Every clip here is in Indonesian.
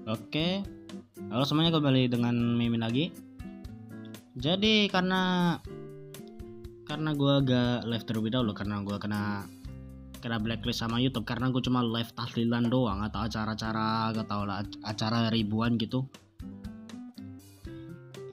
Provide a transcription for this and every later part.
Oke, halo semuanya, kembali dengan Mimin lagi. Jadi karena gue agak live terlebih dahulu karena gue kena blacklist sama YouTube karena gue cuma live tahlilan doang atau acara-acara gak tau lah, acara ribuan gitu.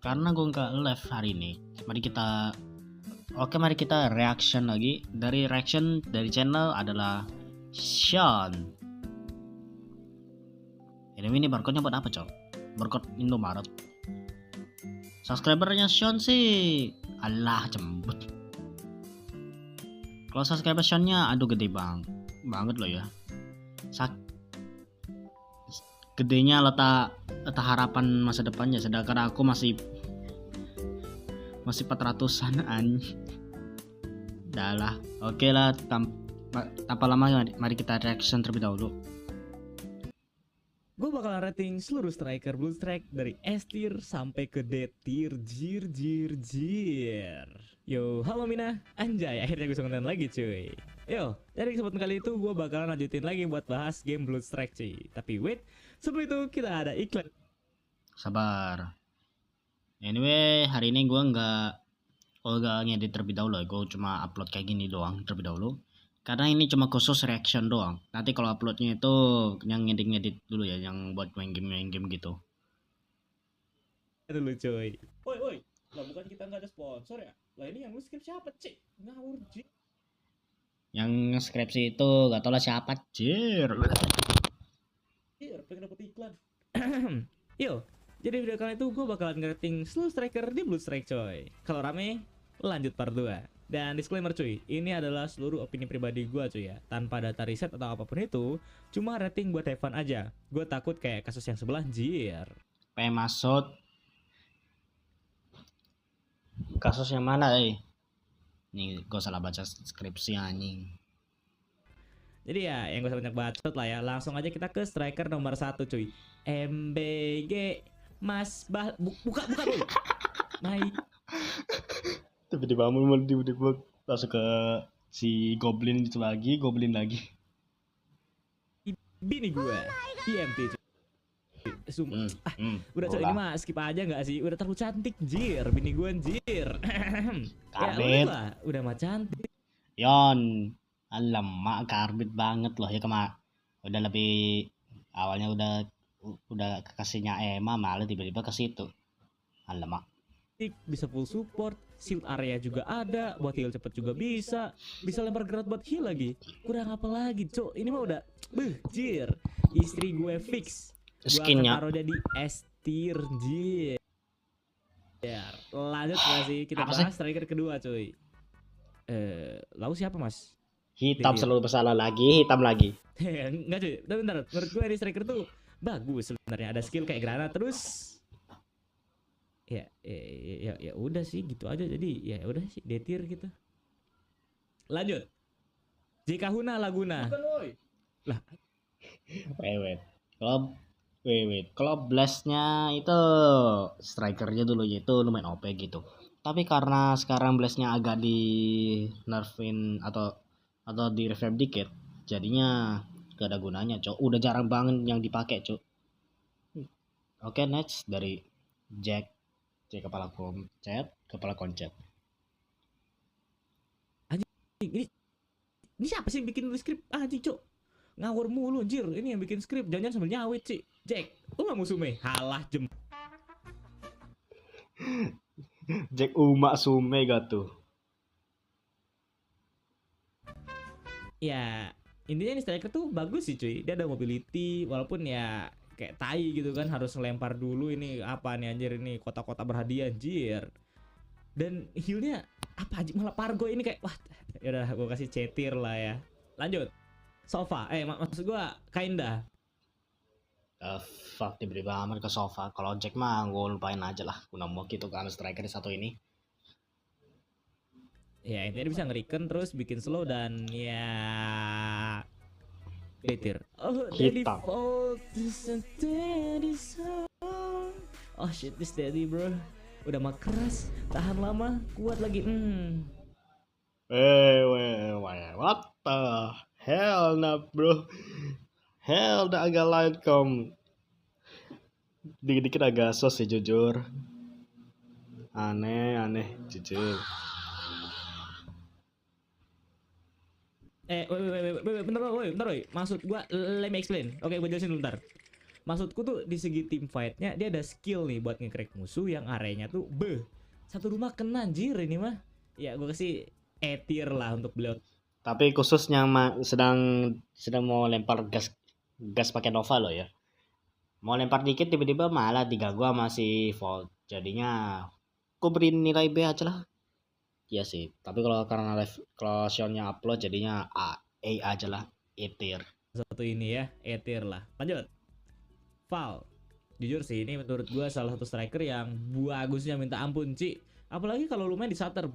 Karena gue nggak live hari ini, mari kita reaction lagi. Dari reaction dari channel adalah Sean. Ini barcode-nya buat apa, Cok? Barcode Indomaret. Subscribernya Sean sih alah jembut. Kalau subscriber Sean-nya aduh gede banget loh ya. Gedenya letak harapan masa depannya, sedangkan aku masih 400-an Dah lah. Oke lah, tanpa lama mari kita reaction terlebih dahulu. Gue bakalan rating seluruh striker Blue Strike dari S tier sampai ke D tier. Jir. Yo, halo Mina. Anjay, akhirnya gue konten lagi cuy. Yo, dari kesempatan kali itu gue bakalan lanjutin lagi buat bahas game Blue Strike cuy. Tapi wait, sebelum itu kita ada iklan. Sabar. Anyway, hari ini gue nggak ngedit terlebih dahulu ya. Gue cuma upload kayak gini doang terlebih dahulu. Karena ini cuma khusus reaction doang. Nanti kalau uploadnya itu yang ngedit dulu ya, yang buat main game gitu. Dulu cuy. Woi, lah bukan kita nggak ada sponsor ya? Lah ini yang lu skip siapa cik? Ngawur Ji. Yang skripsi itu gak tau lah siapa, Jir. Pengen dapet iklan. Yo, jadi video kali itu gue bakalan ngerating seluruh striker di Blue Strike coy. Kalau rame, lanjut part 2. Dan disclaimer cuy, ini adalah seluruh opini pribadi gue cuy ya. Tanpa data riset atau apapun itu, cuma rating buat have fun aja. Gue takut kayak kasus yang sebelah, jir. Masuk kasus yang mana Nih gue salah baca skripsi anjing. Jadi ya, yang gue banyak bacot lah ya. Langsung aja kita ke striker nomor 1 cuy. MBG Mas buka boy. Mai. Tiba-tiba langsung ke si Goblin lagi. Bini gue IMT cuy. Udah coy, ini mah skip aja nggak sih? Udah terlalu cantik jir, bini gue anjir. Ya udah mah cantik. Yon, alamak karbit banget loh ya udah lebih awalnya udah kasihnya Emma malah tiba-tiba ke situ. Alamak. Bisa full support, shield area juga ada, buat heal cepet juga bisa lempar gerak buat heal lagi. Kurang apa lagi, cok? Ini mah udah jir. Istri gue fix. Skinnya taruh jadi S tier jir. Ya, lanjut gak sih? Kita bahas striker kedua, coy. Lalu siapa, Mas? Hitam selalu bersalah lagi, hitam lagi. Enggak cuy, bentar. Menurut gue ini striker tuh bagus sebenarnya. Ada skill kayak granat terus. Ya udah sih gitu aja. Jadi ya udah sih D tier gitu. Lanjut. Jika Huna Laguna. Lah. Wait. Kalau blastnya itu strikernya dulu itu lumayan OP gitu. Tapi karena sekarang blastnya agak di nerfin atau di revive dikit, jadinya gak ada gunanya, cok. Udah jarang banget yang dipakai, cok. Oke, next dari Jack kepala koncet. Anjing, ini siapa sih yang bikin skrip? Anjing, cok. Ngawur mulu anjir. Ini yang bikin skrip. Jangan sambil nyawit sih. Jack, lu gak musuh me? Halah jem. Jack Uma Sume gak tuh? Ya, intinya ini striker tuh bagus sih cuy. Dia ada mobility walaupun ya kayak tai gitu kan, harus ngelempar dulu. Ini apa nih anjir, ini kotak-kotak berhadiah anjir. Dan healnya apa aja, malah Pargo ini kayak wah, yaudah gue kasih C tier lah ya. Lanjut. Sofa, maksud gue Kinda. Fuck, tiba-tiba amat ke sofa. Kalau Jack mah gue lupain aja lah. Guna mau gitu kan striker satu ini. Ya intinya dia bisa ngeriken terus bikin slow dan ya Detir. Oh, Daddy fault. Oh shit, this Daddy bro. Udah mah keras, tahan lama, kuat lagi. What the hell nah bro? Hell dah agak light kom. Dikit-dikit agak sos sih jujur. Aneh jujur. Bentar, woy. Maksud gua, let me explain. Oke, gua jelasin dulu bentar. Maksudku tuh di segi team fightnya dia ada skill nih buat nge-crack musuh yang areanya tuh satu rumah kena anjir ini mah. Ya gua kasih E tier lah untuk beliau. Tapi khususnya sedang mau lempar gas pakai Nova loh ya. Mau lempar dikit tiba-tiba malah diganggu sama si Volt. Jadinya aku beri nilai B aja lah. Iya sih. Tapi kalau Sionnya upload jadinya A aja lah. E tier. Satu ini ya, E tier lah. Lanjut. Val. Jujur sih ini menurut gua salah satu striker yang bagusnya minta ampun, Ci. Apalagi kalau lu main di Sutter,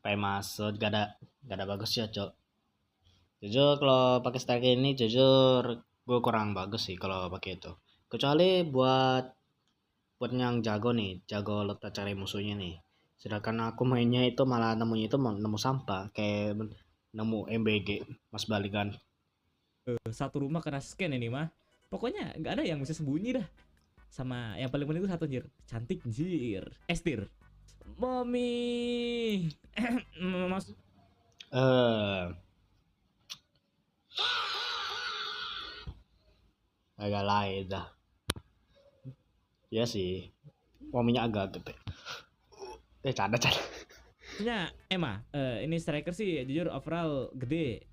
Kayak masuk gak ada bagus ya, Cok. Jujur kalau pakai striker ini jujur gue kurang bagus sih kalau pakai itu. Kecuali buat yang jago nih, jago letak cari musuhnya nih. Sedangkan aku mainnya itu malah nemunya itu nemu sampah, kayak nemu MBG Mas Balikan. Satu rumah kena scan ini mah. Pokoknya nggak ada yang bisa sembunyi dah. Sama yang paling penting itu satu anjir, cantik anjir. Estir. Mommy. Mas agak lain dah. Ya sih, mominya agak gede. Canda. Maksudnya Emma, ini striker sih jujur overall gede.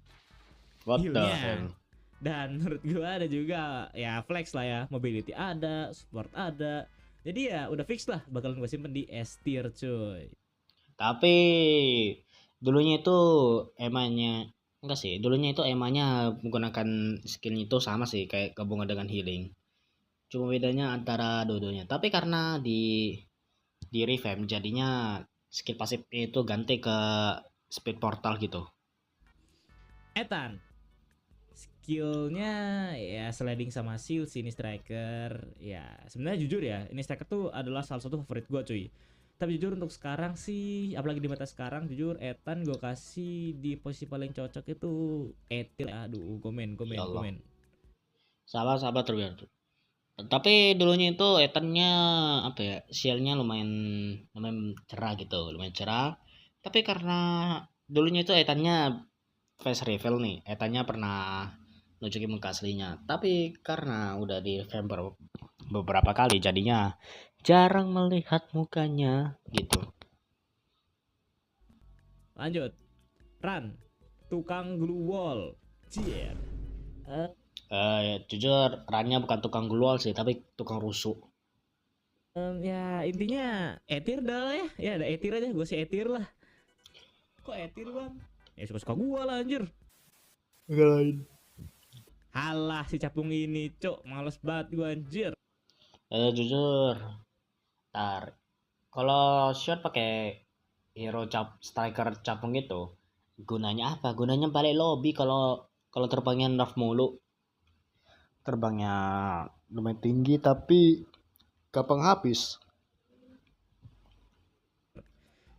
What the Heal-nya. hell? Dan menurut gua ada juga ya flex lah ya, mobility ada, support ada. Jadi ya udah fix lah bakalan gue simpen di S tier cuy. Tapi dulunya itu emanya enggak sih, dulunya itu emanya menggunakan skill itu sama sih kayak gabungan dengan healing. Cuma bedanya antara dua-duanya. Tapi karena di revamp jadinya skill pasif itu ganti ke speed portal gitu. Ethan skillnya ya sliding sama shield sih ini striker. Ya sebenarnya jujur ya ini striker tuh adalah salah satu favorit gue cuy. Tapi jujur untuk sekarang sih, apalagi di meta sekarang jujur Ethan gue kasih di posisi paling cocok itu Etil. Aduh komen. Sabar terbiar. Tapi dulunya itu Ethannya apa ya, shieldnya lumayan cerah gitu, lumayan cerah. Tapi karena dulunya itu Ethannya face reveal nih, Ethannya pernah nunjukin muka aslinya. Tapi karena udah di revamp beberapa kali jadinya jarang melihat mukanya gitu. Lanjut. Run. Tukang glue wall. Cier. Ya, jujur rannya bukan tukang glual sih, tapi tukang rusuk. Ya intinya etir dah ya. Ya ada etir aja, gue sih etir lah. Kok etir bang? Ya suka-suka gue lah anjir. Enggak lain. Halah si capung ini cok, males banget gue anjir. Jujur. Tar. Kalau shot pakai hero striker capung gitu, gunanya apa? Gunanya balik lobby kalau terbangnya nerf mulu. Terbangnya lumayan tinggi tapi gampang habis.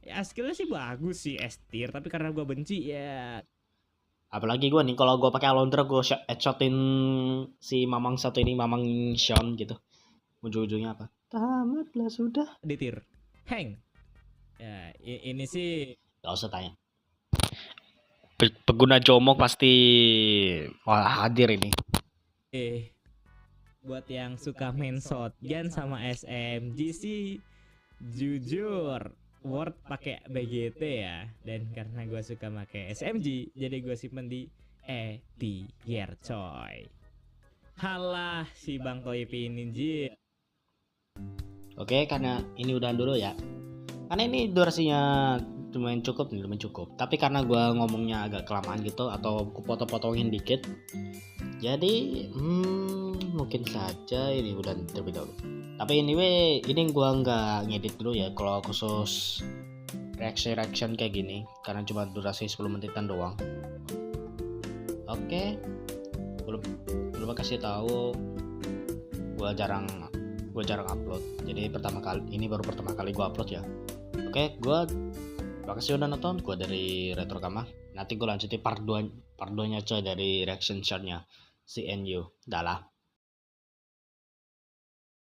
Ya skillnya sih bagus sih S tier, tapi karena gue benci ya. Apalagi gue nih kalau gue pakai Alondra gue headshotin si Mamang satu ini, Mamang Sean gitu. Ujung-ujungnya apa? Tamatlah sudah. Di tier Hang. Ya ini sih Gak usah tanya. Pengguna Jomok pasti hadir ini. Buat yang suka main shotgun sama SMG sih jujur worth pakai BGT ya. Dan karena gue suka pakai SMG jadi gue simpen di E tier coy. Halah si Bang Toypi ini jir. Oke, karena ini udahan dulu ya. Karena ini durasinya lumayan cukup. Tapi karena gue ngomongnya agak kelamaan gitu atau potong-potongin dikit, jadi mungkin saja ini udah terlebih dahulu. Tapi anyway, ini gue nggak ngedit dulu ya kalau khusus reaction kayak gini, karena cuma durasi 10 menitan doang. Oke, belum kasih tahu gue jarang upload. Jadi ini baru pertama kali gue upload ya. Oke, gue makasih udah nonton. Gue dari Retro Kama. Nanti gue lanjutin part 2 nya coy dari reaction shotnya. CNU. Dah lah.